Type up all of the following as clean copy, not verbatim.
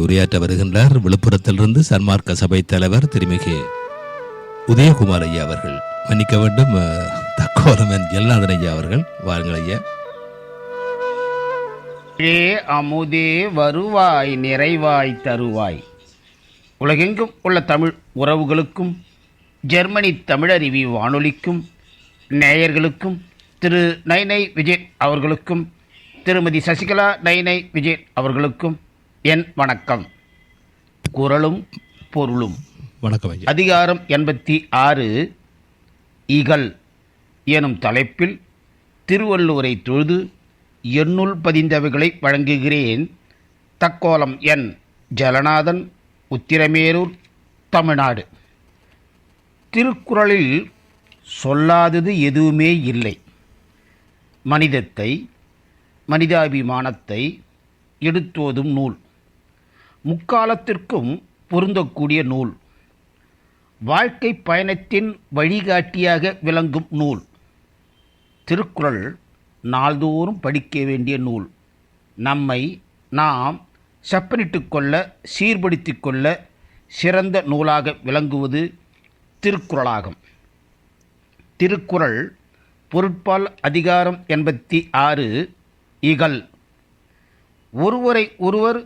உரையாற்ற வருகின்றார் விழுப்புரத்திலிருந்து சன்மார்க்க சபை தலைவர் திருமிகு உதயகுமார் ஐயா அவர்கள். மன்னிக்க வேண்டும், தக்கோலமன் ஜெல்லாதன் ஐயா அவர்கள். வாருங்கள் ஐயா. அமுதே வருவாய் நிறைவாய் தருவாய். உலகெங்கும் உள்ள தமிழ் உறவுகளுக்கும் ஜெர்மனி தமிழருவி வானொலிக்கும் நேயர்களுக்கும் திரு நைனை விஜய் அவர்களுக்கும் திருமதி சசிகலா நைனை விஜய் அவர்களுக்கும் என் வணக்கம். குரலும் பொருளும். வணக்கம் ஐயா. அதிகாரம் 86 இகல் எனும் தலைப்பில் திருவள்ளுவரை தொழுது எண்ணுள் பதிந்தவைகளை வழங்குகிறேன். தக்கோலம் என் ஜலநாதன், உத்திரமேரூர், தமிழ்நாடு. திருக்குறளில் சொல்லாதது எதுவுமே இல்லை. மனிதத்தை, மனிதாபிமானத்தை எடுத்தோதும் நூல், முக்காலத்திற்கும் பொருந்தக்கூடிய நூல், வாழ்க்கை பயணத்தின் வழிகாட்டியாக விளங்கும் நூல். திருக்குறள் நாள்தோறும் படிக்க வேண்டிய நூல். நம்மை நாம் செப்பனிட்டு கொள்ள, சீர்படுத்தி கொள்ள சிறந்த நூலாக விளங்குவது திருக்குறளாகும். திருக்குறள் பொருட்பால் அதிகாரம் 86 இகல். ஒருவரை ஒருவர்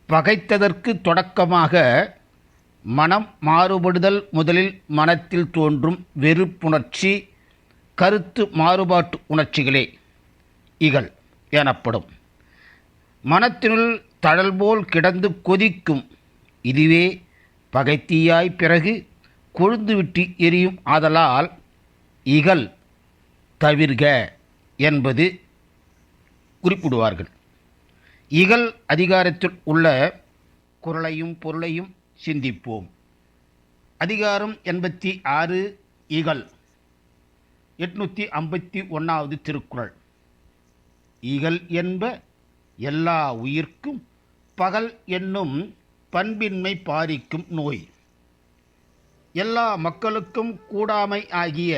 பகைத்ததற்கு தொடக்கமாக மனம் மாறுபடுதல் முதலில் மனத்தில் தோன்றும் வெறுப்புணர்ச்சி, கருத்து மாறுபாட்டு உணர்ச்சிகளே இகல் எனப்படும். மனத்தினுள் தழல் போல் கிடந்து கொதிக்கும் இதுவே பகைத்தீயாய் பிறகு கொழுந்துவிட்டு எரியும். ஆதலால் இகல் தவிர்க என்பது குறிப்பிடுவார்கள். இகல் அதிகாரத்தில் உள்ள குறளையும் பொருளையும் சிந்திப்போம். அதிகாரம் 86 இகல். 851வது திருக்குறள். இகல் என்ப எல்லா உயிர்க்கும் பகல் என்னும் பண்பின்மை பாரிக்கும் நோய். எல்லா மக்களுக்கும் கூடாமை ஆகிய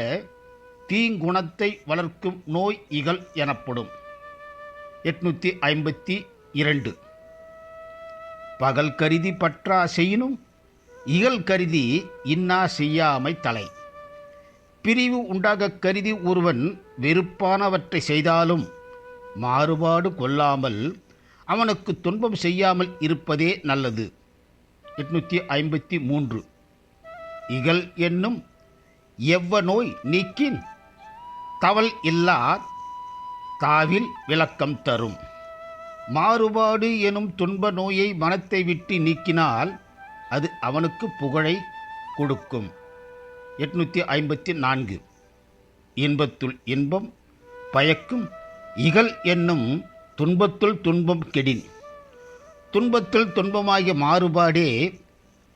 தீங்குணத்தை வளர்க்கும் நோய் இகல் எனப்படும். 852 பகல் கருதி பற்றா செய்யினும் இகல் கருதி இன்னா செய்யாமை தலை. பிரிவு உண்டாக கருதி ஒருவன் வெறுப்பானவற்றை செய்தாலும் மாறுபாடு கொள்ளாமல் அவனுக்கு துன்பம் செய்யாமல் இருப்பதே நல்லது. 853 இகல் என்னும் எவ்வ நோய் நீக்கின் தவல் இல்லா தாவில் விளக்கம் தரும். மாறுபாடு எனும் துன்ப நோயை மனத்தை விட்டு நீக்கினால் அது அவனுக்கு புகழை கொடுக்கும். 854 இன்பத்துள் இன்பம் பயக்கும் இகல் என்னும் துன்பத்துள் துன்பம் கெடின். துன்பத்துள் துன்பமாகிய மாறுபாடே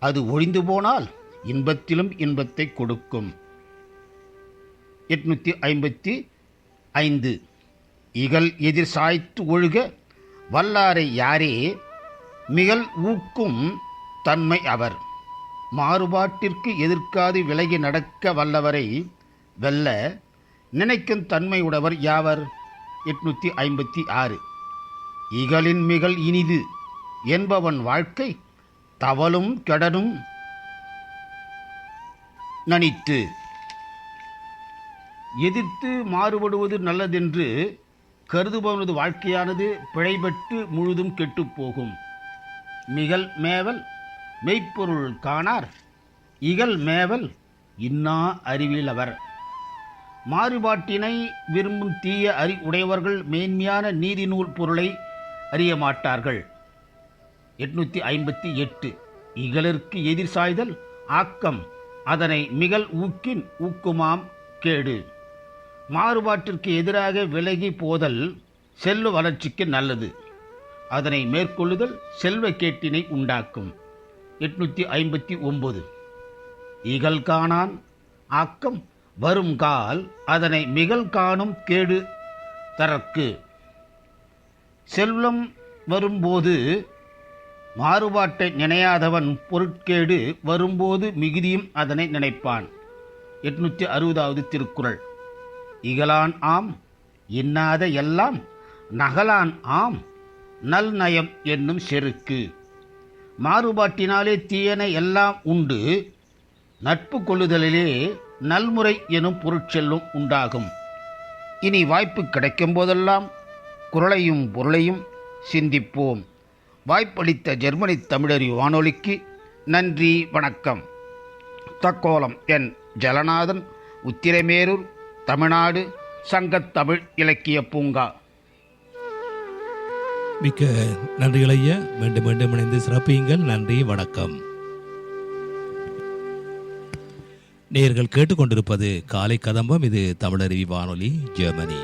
அது ஒழிந்து போனால் இன்பத்திலும் இன்பத்தை கொடுக்கும். 855 இகல் எதிர் சாய்த்து ஒழுக வல்லாரை யாரே மிகல் ஊக்கும் தன்மை அவர். மாறுபாட்டிற்கு எதிர்க்காது விலகி நடக்க வல்லவரை வெல்ல நினைக்கும் தன்மை உடையவர் யாவர். 856 இகலின் மிகல் இனிது என்பவன் வாழ்க்கை தவலும் கெடனும் நனித்து. எதிர்த்து மாறுபடுவது நல்லதென்று கருதுபவனது வாழ்க்கையானது பிழைபட்டு முழுதும் கெட்டுப்போகும். மிகல் மேவல் மெய்ப்பொருள் காணார் இகல் மேவல் இன்னா அறிவிலவர். மாறுபாட்டினை விரும்பும் தீய உடையவர்கள் மேன்மையான நீதிநூல் பொருளை அறிய மாட்டார்கள். 858 இகலிற்கு எதிர் சாய்தல் ஆக்கம் அதனை மிகல் ஊக்கின் ஊக்குமாம் கேடு. மாறுபாட்டிற்கு எதிராக விலகி போதல் செல்வ வளர்ச்சிக்கு நல்லது. அதனை மேற்கொள்ளுதல் செல்வ கேட்டினை உண்டாக்கும். 859 இகல் காணான் ஆக்கம் வரும் கால் அதனை மிகல் காணும் கேடு தரற்கு. செல்வம் வரும்போது மாறுபாட்டை நினையாதவன் பொருட்கேடு வரும்போது மிகுதியும் அதனை நினைப்பான். 860வது திருக்குறள். இகலான் ஆம் இன்னாத எல்லாம் நகலான் ஆம் நல் நயம் என்னும் செருக்கு. மாறுபாட்டினாலே தீயன எல்லாம் உண்டு, நட்பு கொள்ளுதலிலே நல்முறை எனும் பொருட்செல்லும் உண்டாகும். இனி வாய்ப்பு கிடைக்கும் போதெல்லாம் குறளையும் பொருளையும் சிந்திப்போம். வாய்ப்பளித்த ஜெர்மனி தமிழறி வானொலிக்கு நன்றி, வணக்கம். தக்கோலம் என் ஜலநாதன், உத்திரமேரூர், தமிழ்நாடு, சங்கத்தமிழ் இலக்கிய பூங்கா. மிக்க நன்றிகள் ஐயா. மீண்டும் மீண்டும் இணைந்து சிறப்பியுங்கள். நன்றி, வணக்கம். நேயர்கள் கேட்டுக்கொண்டிருப்பது காலை கதம்பம். இது தமிழருவி வானொலி, ஜெர்மனி.